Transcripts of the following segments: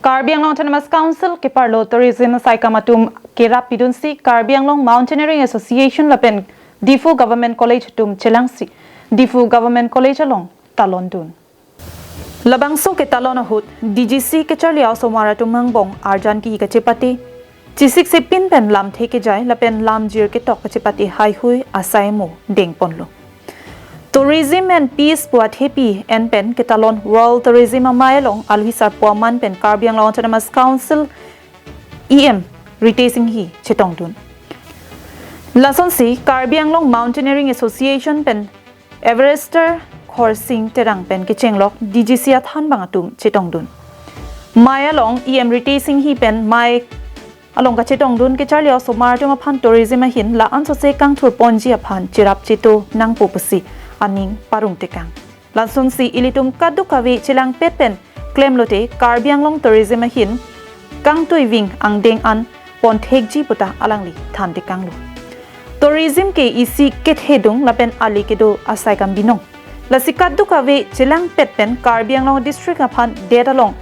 Karbi Anglong Autonomous Council ke parlo tourism asaikam atum akerap dunsi Karbi Anglong Mountaineering Association lapen Difu Government College tum chelangsi Difu Government College along talon dun labangso ke talon ahut DGC ke charliao somara tum mangbong arjan ki ka chepati chisik se pin pen lam theke jai lapen lam jir ke tok chepati hai hui asaimo deng ponlo Tourism and Peace Puat Happy and Pen Katalon World Tourism Amayalong Alhisar Puaman Pen Karbi Anglong Autonomous Council EM Retacing Hi Chetongdun Lason si Karbi Anglong Mountaineering Association Pen Everester Khorsing Terang Pen Kichenglok DGC Athan Bangatum Chetongdun Mayalong EM Retacing Hi Pen Mai Along ka Chetongdun ke Charlie also Martung upon tourism ahin la anso se kang tur ponji upon chirap chito nang pupasi aning parung tekang lansun si ilitum kadu kawi chilang pepen claim lote Karbi Anglong tourism ahin kang tuiving ang deng an pon thekji puta alangli than tekang lu tourism ke isi ket hedung lapen ali kedo asaikam binong lasi kadu kawi chilang pepen Karbi Anglong district aphan dedalong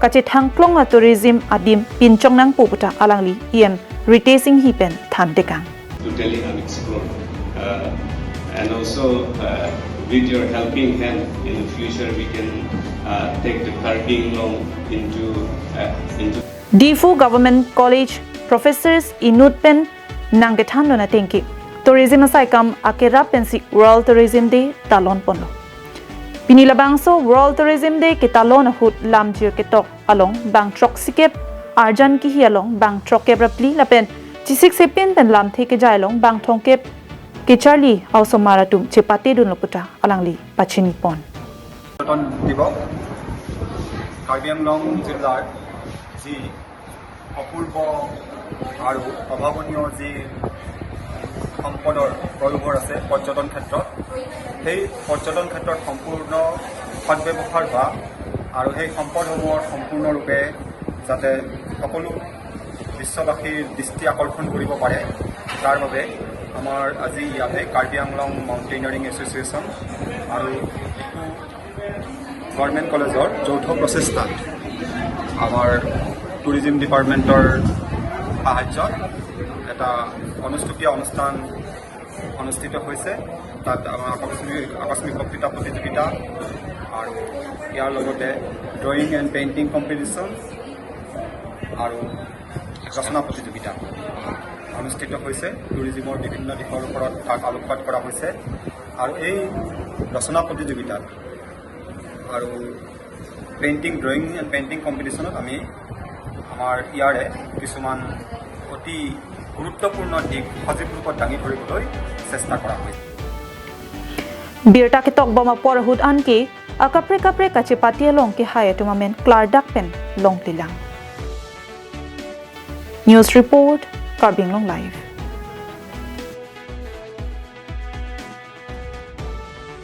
kache thangklong a tourism adim pinchong nang puputa alangli em retacing hipen than tekang to tell how it's grown and also with your helping hand in the future we can take the Karbi Anglong into Difu Government College professors inutpen nangethan na tengki tourism asaikam akerap pensi World Tourism Day talon ponlo pinilabangso World Tourism Day ke talon hut lamjir ke tok along bang trok sikep arjan ki hi along bang trok kebrapli lapen chisik sepin pen lam theke jailong bang thongkep ke Charlie also maratum chepate dun loputa alangli pachini pon ton dibo Karbi Anglong jillar ji অপূর্ব আৰু অভাৱনীয় যি সম্পদৰ প্ৰয়োভৰ আছে পৰ্যটন ক্ষেত্ৰত সেই পৰ্যটন ক্ষেত্ৰত সম্পূৰ্ণ সদ্ব্যৱহাৰ হোৱা আৰু সেই সম্পদসমূহৰ সম্পূৰ্ণৰূপে যাতে সকলো বিশ্ববাসীৰ দৃষ্টি আকৰ্ষণ কৰিব পাৰে তাৰ বাবে আমাৰ আজি ইয়াতে Karbi Anglong Mountaineering Association আৰু গভৰ্ণমেণ্ট কলেজৰ যৌথ প্ৰচেষ্টাত আমাৰ টুৰিজিম ডিপাৰ্টমেণ্টৰ সাহায্যত এটা অনুষ্ঠুপীয়া অনুষ্ঠান অনুষ্ঠিত হৈছে তাত আমাৰ আকস্মিক বক্তৃতা প্ৰতিযোগিতা আৰু ইয়াৰ লগতে ড্ৰয়িং এণ্ড পেইণ্টিং কম্পিটিশ্যন আৰু ৰচনা প্ৰতিযোগিতা অনুষ্ঠিত হৈছে টুৰিজিমৰ বিভিন্ন দিশৰ ওপৰত তাক আলোকপাত কৰা হৈছে আৰু এই ৰচনা প্ৰতিযোগিতাত আৰু পেইণ্টিং ড্ৰয়িং এণ্ড পেইণ্টিং কম্পিটিশ্যনত আমি আমাৰ ইয়াৰে কিছুমান অতি গুৰুত্বপূৰ্ণ দিশ সজীৱ ৰূপত দাঙি ধৰিবলৈ চেষ্টা কৰা হৈছে birta ke tok boma porhut anke akapre kapre kache patia long ke haye tumamen klardak pen long tilang news report Karbi Anglong live